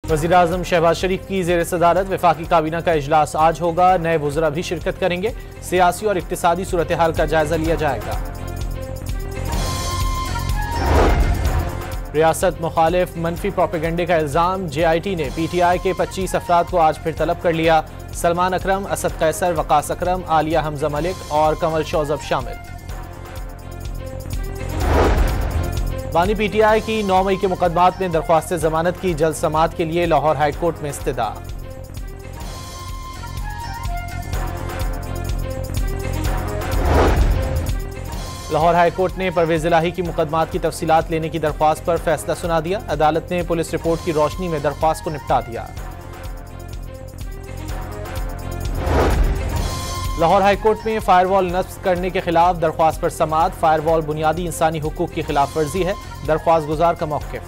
वज़ीर-ए-आज़म शहबाज शरीफ की ज़ेर सदारत वफाकी काबीना का इजलास आज होगा। नए वुज़रा भी शिरकत करेंगे। सियासी और इक्तिसादी सूरत हाल का जायजा लिया जाएगा। रियासत मुखालिफ मनफी प्रोपेगेंडे का इल्ज़ाम। JIT ने PTI के 25 अफराद को आज फिर तलब कर लिया। सलमान अकरम, असद कैसर, वकास अकरम, आलिया हमजा मलिक और कमल शौजब शामिल। बानी PTI की 9 मई के मुकदमात में दरख्वास्त जमानत की जल्द समाअत के लिए लाहौर हाई कोर्ट में इस्तदा। लाहौर हाई कोर्ट ने परवेज इलाही की मुकदमात की तफसीलात लेने की दरख्वास्त पर फैसला सुना दिया। अदालत ने पुलिस रिपोर्ट की रोशनी में दरख्वास्त को निपटा दिया। लाहौर हाई कोर्ट में फायरवॉल नस्ब करने के खिलाफ दरख्वास्त पर समाअत। फायरवॉल बुनियादी इंसानी हुकूक की खिलाफ वर्जी है, दरख्वास्त गुजार का मौक़िफ़।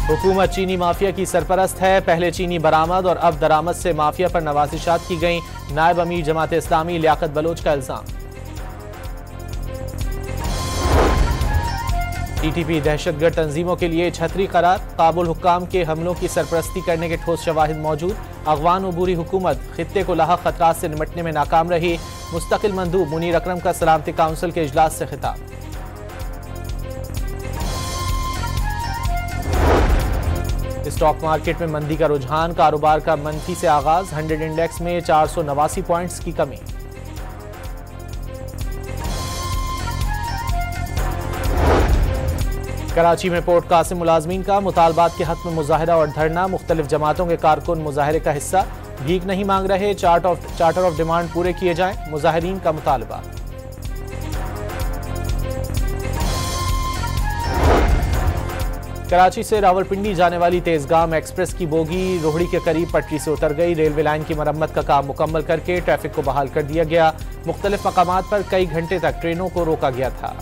हुकूमत चीनी माफिया की सरपरस्त है। पहले चीनी बरामद और अब दरामद से माफिया पर नवाजिशात की गई। नायब अमीर जमात इस्लामी लियाकत बलोच का इल्जाम। TTP दहशतगर्द तंजीमों के लिए छतरी करार। काबुल हुक्काम के हमलों की सरपरस्ती करने के ठोस शवाहिद मौजूद। अगवान अबूरी हुकूमत खित्ते को लाहक खतरात से निपटने में नाकाम रही। मुस्तकिल मंदूब मुनीर अकरम का सलामती काउंसिल के इजलास से खिताब। स्टॉक मार्केट में मंदी का रुझान। कारोबार का मनफी से आगाज। 100 इंडेक्स में 489 पॉइंट्स की कमी। कराची में पोर्ट कासिम मुलाजमीन का मुतालबात के हक में मुजाहरा और धरना। मुख्तलिफ जमातों के कारकुन मुजाहरे का हिस्सा। भीख नहीं मांग रहे, चार्टर ऑफ डिमांड पूरे किए जाएं, मुजाहिरीन का मुतालबा। कराची से रावलपिंडी जाने वाली तेजगाम एक्सप्रेस की बोगी रोहड़ी के करीब पटरी से उतर गई। रेलवे लाइन की मरम्मत का काम मुकम्मल करके ट्रैफिक को बहाल कर दिया गया। मुख्तलिफ मकामात पर कई घंटे तक ट्रेनों को रोका गया था।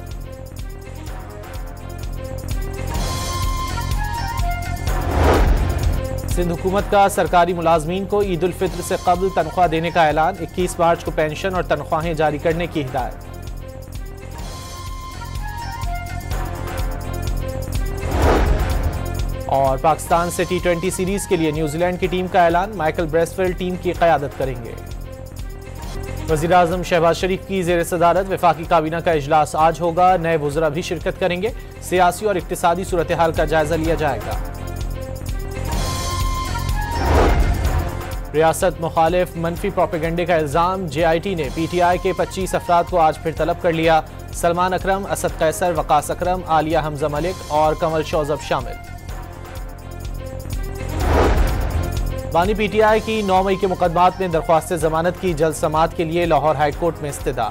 सिंध हुकूमत का सरकारी मुलाजमीन को ईद उल फित्र से कबल तनख्वाह देने का ऐलान। 21 मार्च को पेंशन और तनख्वाहें जारी करने की हिदायत। और पाकिस्तान से T20 सीरीज के लिए न्यूजीलैंड की टीम का ऐलान। माइकल ब्रेसफील्ड टीम की क़यादत करेंगे। वज़ीर-ए-आज़म शहबाज शरीफ की ज़ेर सदारत वफाकी काबीना का इजलास आज होगा। नए वुज़रा भी शिरकत करेंगे। सियासी और इक्तिसादी सूरत हाल का जायजा लिया जाएगा। रियासत मुखालिफ मनफी प्रोपेगेंडे का इल्ज़ाम। JIT ने PTI के 25 अफराद को आज फिर तलब कर लिया। सलमान अकरम, असद कैसर, वकास अकरम, आलिया हमजा मलिक और कमल शौजब शामिल। बानी PTI की 9 मई के मुकदमात में दरख्वास्त जमानत की जल्द समाअत के लिए लाहौर हाई कोर्ट में इस्तदा।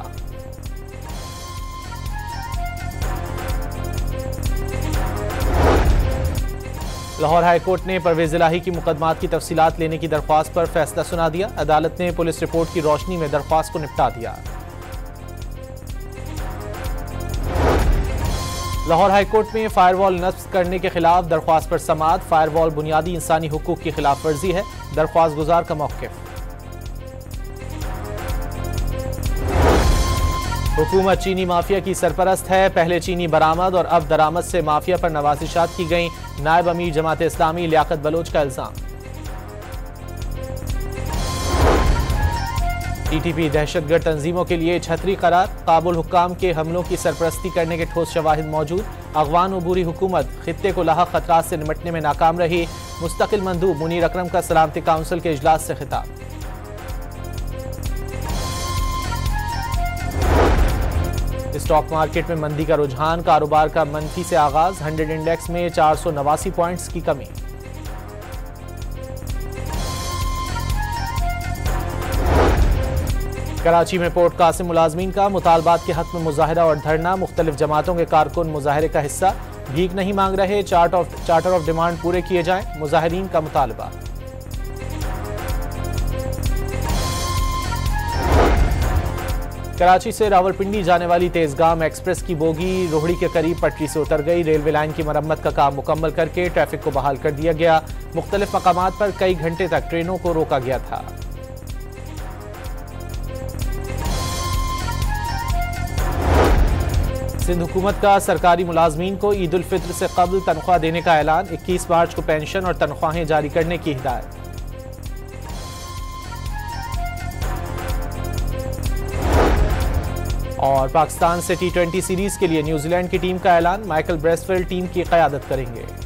लाहौर हाई कोर्ट ने परवेज इलाही की मुकदमात की तफसीलात लेने की दरख्वास्त पर फैसला सुना दिया। अदालत ने पुलिस रिपोर्ट की रोशनी में दरख्वास्त को निपटा दिया। लाहौर हाई कोर्ट में फायरवॉल नस्ब करने के खिलाफ दरख्वास्त पर समाअत। फायरवॉल बुनियादी इंसानी हुकूक की खिलाफ वर्जी है, दरख्वास्त गुजार का मौक़िफ़। हुकूमत चीनी माफिया की सरपरस्त है। पहले चीनी बरामद और अब दरामद से माफिया पर नवाजिशात की गई। नायब अमीर जमात इस्लामी लियाकत बलोच का इल्जाम। TTP दहशतगर्द तंजीमों के लिए छतरी करार। काबुल हुक्काम के हमलों की सरपरस्ती करने के ठोस शवाहिद मौजूद। अगवान अबूरी हुकूमत खित्ते को लाहक खतरात से निपटने में नाकाम रही। मुस्तकिल मंदूब मुनीर अकरम का सलामती काउंसिल के इजलास से खिताब। स्टॉक मार्केट में मंदी का रुझान। कारोबार का मनफी से आगाज। 100 इंडेक्स में 489 पॉइंट्स की कमी। कराची में पोर्ट कासिम मुलाजमीन का मुतालबात के हक में मुजाहरा और धरना। मुख्तलिफ जमातों के कारकुन मुजाहरे का हिस्सा। भीख नहीं मांग रहे, चार्टर ऑफ डिमांड पूरे किए जाएं, मुजाहिरीन का मुतालबा। कराची से रावलपिंडी जाने वाली तेजगाम एक्सप्रेस की बोगी रोहड़ी के करीब पटरी से उतर गई। रेलवे लाइन की मरम्मत का काम मुकम्मल करके ट्रैफिक को बहाल कर दिया गया। मुख्तलिफ मकामात पर कई घंटे तक ट्रेनों को रोका गया था। सिंध हुकूमत का सरकारी मुलाजमीन को ईद उल फित्र से कबल तनख्वाह देने का ऐलान। 21 मार्च को पेंशन और तनख्वाहें जारी करने की हिदायत। और पाकिस्तान से T20 सीरीज के लिए न्यूजीलैंड की टीम का ऐलान। माइकल ब्रेसवेल टीम की क़यादत करेंगे।